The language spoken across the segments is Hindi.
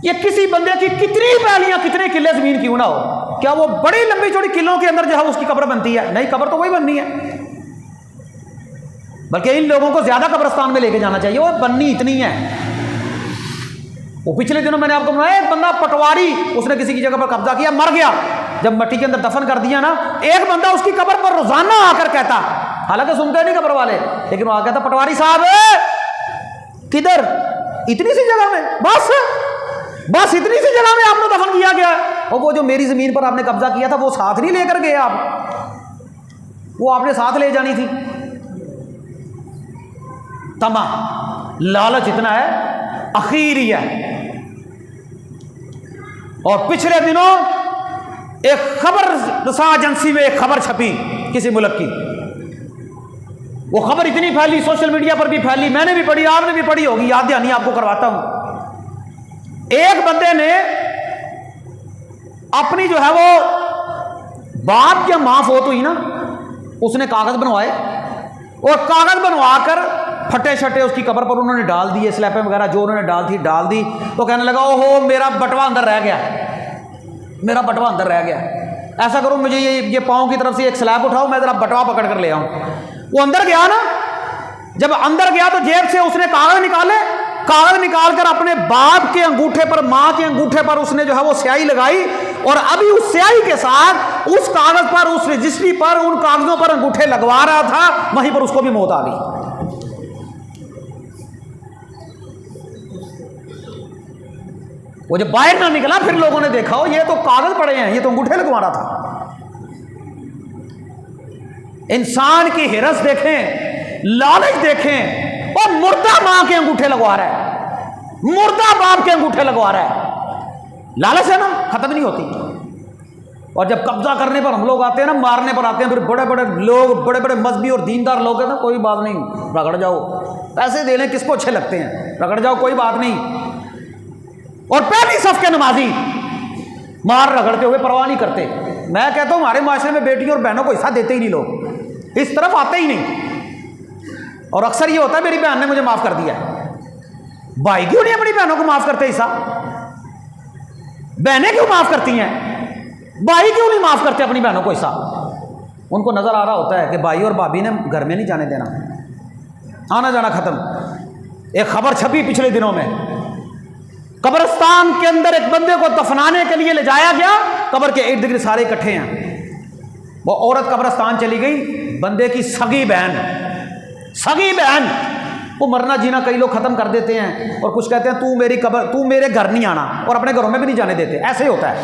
ये किसी बंदे की कितनी पैलियां कितने किले जमीन क्यों ना हो, क्या वो बड़ी लंबी चौड़ी किलों के अंदर जो है उसकी कब्र बनती है? नहीं, कब्र तो वही बननी है। बल्कि इन लोगों को ज्यादा कब्रिस्तान में लेके जाना चाहिए, वो बननी इतनी है। वो पिछले दिनों मैंने आपको बताया, एक बंदा पटवारी, उसने किसी की जगह पर कब्जा किया, मर गया। जब मिट्टी के अंदर दफन कर दिया ना, एक बंदा उसकी कब्र पर रोजाना आकर कहता, हालांकि सुनते नहीं कब्र वाले, लेकिन वो कहता, पटवारी साहब किधर, इतनी सी जगह में, बस इतनी सी जगह में आपने दफन किया गया। और वो जो मेरी जमीन पर आपने कब्जा किया था, वो साथ नहीं लेकर गए आप, वो आपने साथ ले जानी थी। तमा, लालच इतना है, अखीरी है। और पिछले दिनों एक खबर रसा एजेंसी में एक खबर छपी किसी मुल्क की, वो खबर इतनी फैली, सोशल मीडिया पर भी फैली, मैंने भी पढ़ी, आपने भी पढ़ी होगी, याद दहानी आपको करवाता हूं। एक बंदे ने अपनी जो है वो बाप या मां फौत हुई ना, उसने कागज बनवाए और कागज बनवाकर फटे शटे उसकी कब्र पर उन्होंने डाल दिए, स्लैपें वगैरह जो उन्होंने डाल दी। तो कहने लगा, ओहो मेरा बटवा अंदर रह गया, मेरा बटवा अंदर रह गया। ऐसा करो, मुझे ये पाँव की तरफ से एक स्लैब उठाओ, मैं जरा बटवा पकड़ कर ले आऊं। वो अंदर गया ना, जब अंदर गया तो जेब से उसने कागज निकाल कर अपने बाप के अंगूठे पर, मां के अंगूठे पर उसने जो है वो स्याही लगाई, और अभी उस स्याही के साथ उस कागज पर, उस रजिस्ट्री पर, उन कागजों पर अंगूठे लगवा रहा था, वहीं पर उसको भी मौत आ गई। वो जब बाहर ना निकला, फिर लोगों ने देखा, हो ये तो कागज पड़े हैं, ये तो अंगूठे लगवा रहा था। इंसान की हिरस देखें, लालच देखें, और मुर्दा मां के अंगूठे लगवा रहा है, मुर्दा बाप के अंगूठे लगवा रहा है। लालच है ना, खत्म नहीं होती। और जब कब्जा करने पर हम लोग आते हैं ना, मारने पर आते हैं, फिर बड़े बड़े लोग, बड़े बड़े मजहबी और दीनदार लोग हैं ना, कोई बात नहीं, रगड़ जाओ, पैसे दे लें, किसको अच्छे लगते हैं, रगड़ जाओ, कोई बात नहीं। और पहली सफ के नमाजी मार रगड़ते हुए परवाह नहीं करते। मैं कहता हूं हमारे माशरे में बेटियों और बहनों को हिस्सा देते ही नहीं, लोग इस तरफ आते ही नहीं। और अक्सर ये होता है, मेरी बहन ने मुझे माफ कर दिया, भाई क्यों नहीं अपनी बहनों को माफ करते हिस्सा? बहनें क्यों माफ करती हैं, भाई क्यों नहीं माफ करते अपनी बहनों को हिस्सा? उनको नजर आ रहा होता है कि भाई और भाभी ने घर में नहीं जाने देना, आना जाना खत्म। एक खबर छपी पिछले दिनों में, कब्रिस्तान के अंदर एक बंदे को दफनाने के लिए ले जाया गया, कब्र के इर्द गिर्द सारे इकट्ठे हैं। वो औरत कब्रिस्तान चली गई, बंदे की सगी बहन, वो मरना जीना कई लोग खत्म कर देते हैं, और कुछ कहते हैं तू मेरे घर नहीं आना, और अपने घरों में भी नहीं जाने देते, ऐसे ही होता है।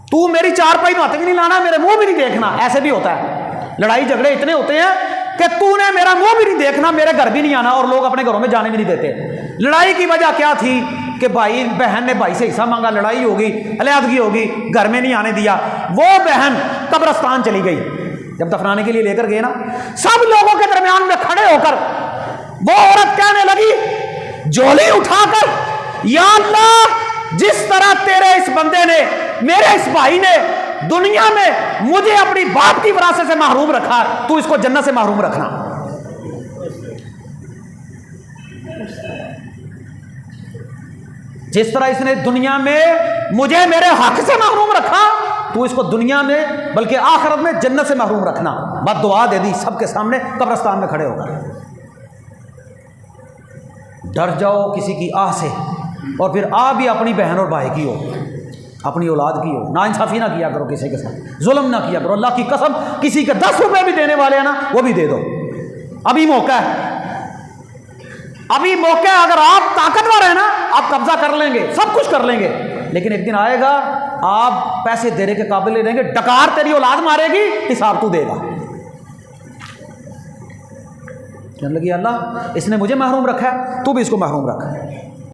तू मेरी चारपाई में हाथ भी नहीं लाना, मेरे मुंह भी नहीं देखना, ऐसे भी होता है। लड़ाई झगड़े इतने होते हैं कि तूने मेरा मुंह भी नहीं देखना, मेरे घर भी नहीं आना, और लोग अपने घरों में जाने भी नहीं देते। लड़ाई की वजह क्या थी कि भाई बहन ने भाई से हिस्सा मांगा, लड़ाई होगी, अलहदगी होगी, घर में नहीं आने दिया। वो बहन कब्रिस्तान चली गई, जब दफनाने के लिए लेकर गए ना, सब लोगों के दरमियान में खड़े होकर वो औरत कहने लगी, झोली उठाकर, या अल्लाह, जिस तरह तेरे इस बंदे ने, मेरे इस भाई ने दुनिया में मुझे अपनी बाप की विरासत से महरूम रखा, तू इसको जन्नत से महरूम रखना। जिस तरह इसने दुनिया में मुझे मेरे हक से महरूम रखा, तू इसको दुनिया में बल्कि आखिरत में जन्नत से महरूम रखना। बद दुआ दे दी सबके सामने कब्रिस्तान में खड़े होकर। डर जाओ किसी की आह से, और फिर आ भी अपनी बहन और भाई की हो, अपनी औलाद की हो। ना इंसाफी ना किया करो किसी के साथ, जुल्म ना किया करो। अल्लाह की कसम, किसी के 10 रुपए भी देने वाले हैं ना, वो भी दे दो, अभी मौका है, अभी मौका है। अगर आप ताकतवर है ना, आप कब्जा कर लेंगे, सब कुछ कर लेंगे, लेकिन एक दिन आएगा आप पैसे देने के काबिल नहीं रहेंगे, डकार तेरी औलाद मारेगी, हिसाब तू देगा। कहने लगी, अल्लाह इसने मुझे महरूम रखा है, तू भी इसको महरूम रखा है।